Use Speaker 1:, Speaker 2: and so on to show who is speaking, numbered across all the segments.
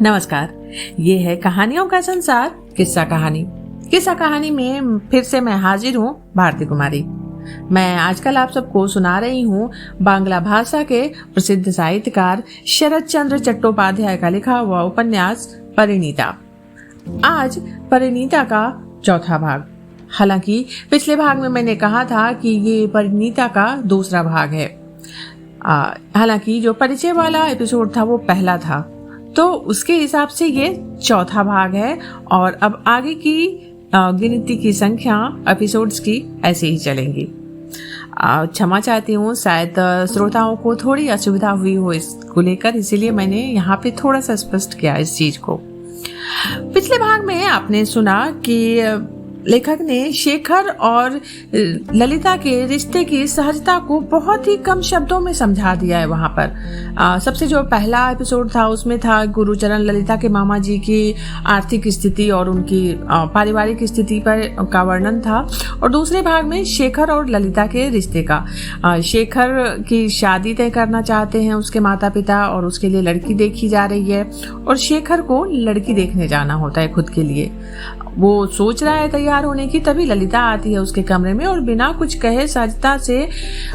Speaker 1: नमस्कार, ये है कहानियों का संसार किस्सा कहानी। किस्सा कहानी में फिर से मैं हाजिर हूँ, भारती कुमारी। मैं आजकल आप सबको सुना रही हूँ बांग्ला भाषा के प्रसिद्ध साहित्यकार शरद चंद्र चट्टोपाध्याय का लिखा हुआ उपन्यास परिणीता। आज परिणीता का चौथा भाग। हालांकि पिछले भाग में मैंने कहा था कि ये परिणीता का दूसरा भाग है। हालांकि जो परिचय वाला एपिसोड था वो पहला था, तो उसके हिसाब से ये चौथा भाग है और अब आगे की गिनती की संख्या एपिसोड्स की ऐसे ही चलेंगी। क्षमा चाहती हूँ, शायद श्रोताओं को थोड़ी असुविधा हुई हो इसको लेकर, इसीलिए मैंने यहाँ पे थोड़ा सा स्पष्ट किया इस चीज को। पिछले भाग में आपने सुना कि लेखक ने शेखर और ललिता के रिश्ते की सहजता को बहुत ही कम शब्दों में समझा दिया है। वहां पर सबसे जो पहला एपिसोड था उसमें था गुरुचरण ललिता के मामा जी की आर्थिक स्थिति और उनकी पारिवारिक स्थिति पर का वर्णन था, और दूसरे भाग में शेखर और ललिता के रिश्ते का। शेखर की शादी तय करना चाहते हैं उसके माता पिता, और उसके लिए लड़की देखी जा रही है, और शेखर को लड़की देखने जाना होता है खुद के लिए। वो सोच रहा है तैयार होने की, तभी ललिता आती है उसके कमरे में और बिना कुछ कहे सहजता से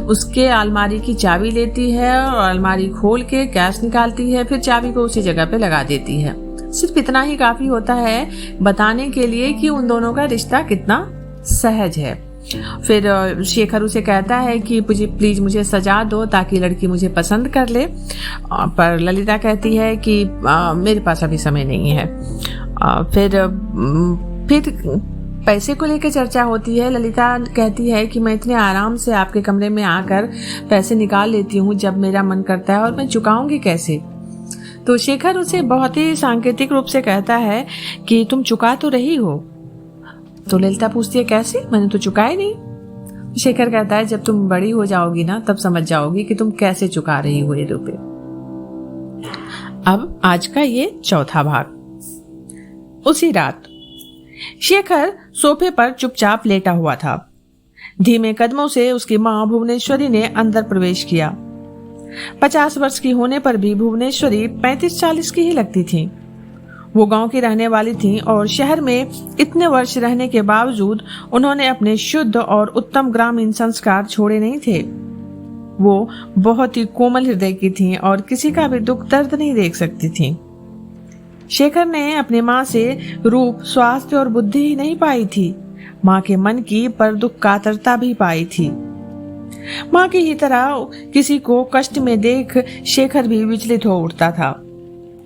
Speaker 1: उसके अलमारी की चाबी लेती है और अलमारी खोल के कैश निकालती है, फिर चाबी को उसी जगह पे लगा देती है। सिर्फ इतना ही काफी होता है बताने के लिए कि उन दोनों का रिश्ता कितना सहज है। फिर शेखर उसे कहता है कि प्लीज मुझे सजा दो ताकि लड़की मुझे पसंद कर ले, पर ललिता कहती है कि मेरे पास अभी समय नहीं है। फिर पैसे को लेकर चर्चा होती है। ललिता कहती है कि मैं इतने आराम से आपके कमरे में आकर पैसे निकाल लेती हूँ जब मेरा मन करता है, और मैं चुकाऊंगी कैसे? तो शेखर उसे बहुत ही सांकेतिक रूप से कहता है कि तुम चुका तो रही हो। तो ललिता पूछती है कैसे? मैंने तो चुकाए नहीं। शेखर कहता है जब तुम बड़ी हो जाओगी ना तब समझ जाओगी कि तुम कैसे चुका रही हो ये रुपए। अब आज का ये चौथा भाग। उसी रात शेखर सोफे पर चुपचाप लेटा हुआ था। धीमे कदमों से उसकी मां भुवनेश्वरी ने अंदर प्रवेश किया। 50 वर्ष की होने पर भी भुवनेश्वरी 35-40 की ही लगती थी। वो गांव की रहने वाली थी और शहर में इतने वर्ष रहने के बावजूद उन्होंने अपने शुद्ध और उत्तम ग्रामीण संस्कार छोड़े नहीं थे। वो बहुत ही कोमल हृदय की थी और किसी का भी दुख दर्द नहीं देख सकती थी। शेखर ने अपनी माँ से रूप, स्वास्थ्य और बुद्धि ही नहीं पाई थी, माँ के मन की पर दुख कातरता भी पाई थी। माँ की ही तरह किसी को कष्ट में देख शेखर भी विचलित हो उठता था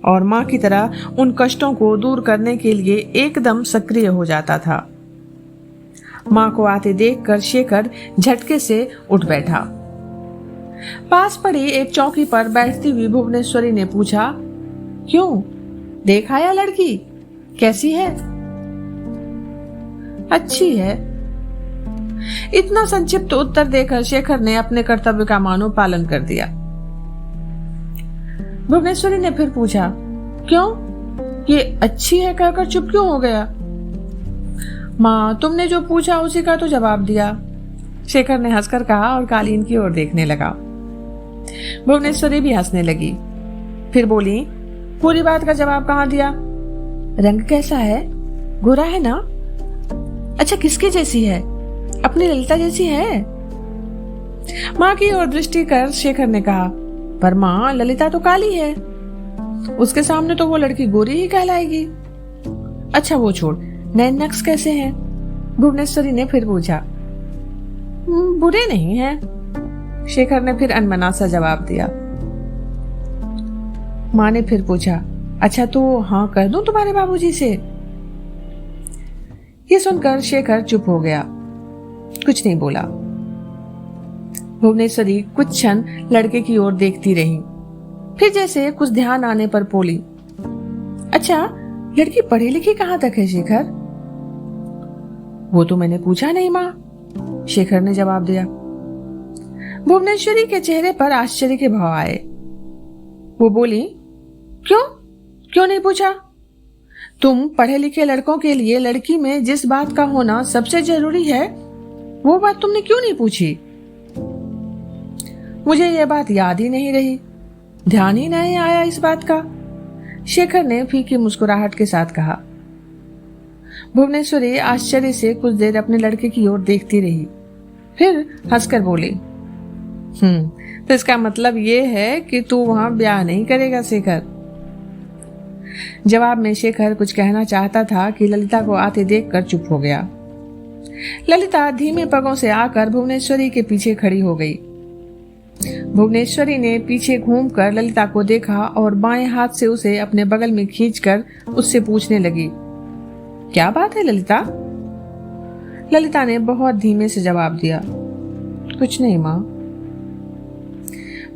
Speaker 1: और माँ की तरह उन कष्टों को दूर करने के लिए एकदम सक्रिय हो जाता था। माँ को आते देखकर शेखर झटके से उठ बैठा। पास पड़ी एक चौकी पर बैठती हुई भुवनेश्वरी ने पूछा, क्यों, देख आया लड़की कैसी है? अच्छी है। इतना संक्षिप्त उत्तर देकर शेखर ने अपने कर्तव्य का मानो पालन कर दिया। भुवनेश्वरी ने फिर पूछा, क्यों, ये अच्छी है कहकर चुप क्यों हो गया? माँ, तुमने जो पूछा उसी का तो जवाब दिया, शेखर ने हंसकर कहा और कालीन की ओर देखने लगा। भुवनेश्वरी भी हंसने लगी, फिर बोली, पूरी बात का जवाब कहाँ दिया? रंग कैसा है? गोरा है ना? अच्छा, किसकी जैसी है? अपनी ललिता जैसी है? माँ की ओर दृष्टि कर शेखर ने कहा, पर माँ, ललिता तो काली है, उसके सामने तो वो लड़की गोरी ही कहलाएगी। अच्छा वो छोड़, नैन नक्श कैसे हैं? भुवनेश्वरी ने फिर पूछा। बुरे नहीं है, शेखर ने फिर अनमना सा जवाब दिया। माँ ने फिर पूछा, अच्छा तो हाँ कर दूं तुम्हारे बाबूजी से? ये सुनकर शेखर चुप हो गया, कुछ नहीं बोला। भुवनेश्वरी कुछ क्षण लड़के की ओर देखती रही, फिर जैसे कुछ ध्यान आने पर बोली, अच्छा लड़की पढ़ी लिखी कहाँ तक है शेखर? वो तो मैंने पूछा नहीं माँ, शेखर ने जवाब दिया। भुवनेश्वरी के चेहरे पर आश्चर्य के भाव आए। वो बोली, क्यों नहीं पूछा? तुम पढ़े लिखे लड़कों के लिए लड़की में जिस बात का होना सबसे जरूरी है वो बात तुमने क्यों नहीं पूछी? मुझे यह बात याद ही नहीं रही, ध्यान ही नहीं आया इस बात का, शेखर ने फीकी मुस्कुराहट के साथ कहा। भुवनेश्वरी आश्चर्य से कुछ देर अपने लड़के की ओर देखती रही, फिर हंसकर बोली, तो इसका मतलब ये है कि तू वहां ब्याह नहीं करेगा शेखर। जवाब में शेखर कुछ कहना चाहता था कि ललिता को आते देखकर चुप हो गया। ललिता धीमे पगों से आकर भुवनेश्वरी के पीछे खड़ी हो गई। भुवनेश्वरी ने पीछे घूमकर ललिता को देखा और बाएं हाथ से उसे अपने बगल में खींचकर उससे पूछने लगी, क्या बात है ललिता? ललिता ने बहुत धीमे से जवाब दिया, कुछ नहीं माँ।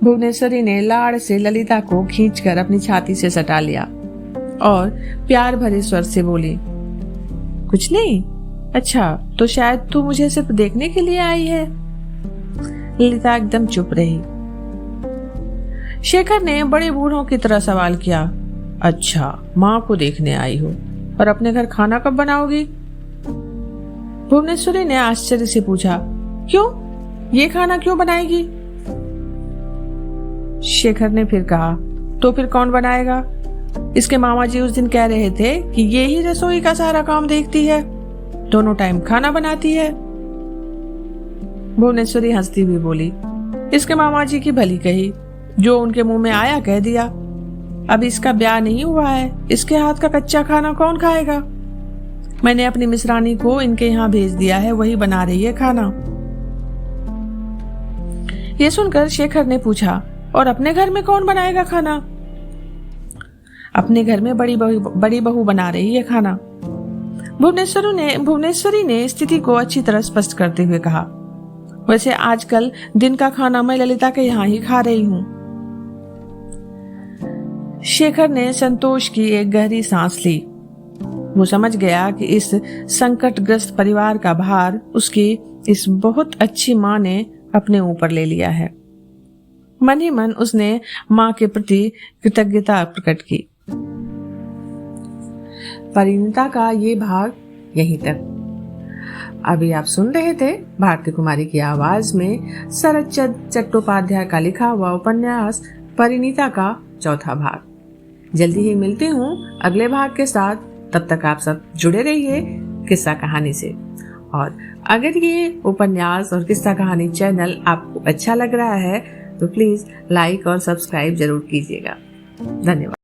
Speaker 1: भुवनेश्वरी ने लाड़ से ललिता को खींचकर अपनी छाती से सटा लिया और प्यार भरे स्वर से बोली, कुछ नहीं? अच्छा, तो शायद तू मुझे सिर्फ देखने के लिए आई है। ललिता एकदम चुप रही। शेखर ने बड़े बूढ़ों की तरह सवाल किया, अच्छा, माँ को देखने आई हो, और अपने घर खाना कब बनाओगी? भुवनेश्वरी ने आश्चर्य से पूछा, क्यों? ये खाना क्यों बनाएगी? शेखर ने फिर कहा, तो फिर कौन बनाएगा? इसके मामा जी उस दिन कह रहे थे कि ये ही रसोई का सारा काम देखती है, दोनों टाइम खाना बनाती है। भुवनेश्वरी हंसती हुई बोली, इसके मामा जी की भली कही, जो उनके मुंह में आया कह दिया। अब इसका ब्याह नहीं हुआ है, इसके हाथ का कच्चा खाना कौन खाएगा? मैंने अपनी मिसरानी को इनके यहाँ भेज दिया है, वही बना रही है खाना। ये सुनकर शेखर ने पूछा, और अपने घर में कौन बनाएगा खाना? अपने घर में बड़ी बहू बना रही है खाना। भुवनेश्वरी ने स्थिति को अच्छी तरह स्पष्ट करते हुए कहा, वैसे आजकल दिन का खाना मैं ललिता के यहाँ ही खा रही हूँ। शेखर ने संतोष की एक गहरी सांस ली। वो समझ गया कि इस संकटग्रस्त परिवार का भार उसकी इस बहुत अच्छी माँ ने अपने ऊपर ले लिया है। मन ही मन उसने माँ के प्रति कृतज्ञता प्रकट की। परिणीता का ये भाग यहीं तक। अभी आप सुन रहे थे भारती कुमारी की आवाज में शरद चट्टोपाध्याय का लिखा हुआ उपन्यास परिणीता का चौथा भाग। जल्दी ही मिलती हूँ अगले भाग के साथ। तब तक आप सब जुड़े रहिए किस्सा कहानी से। और अगर ये उपन्यास और किस्सा कहानी चैनल आपको अच्छा लग रहा है तो प्लीज लाइक और सब्सक्राइब जरूर कीजिएगा। धन्यवाद।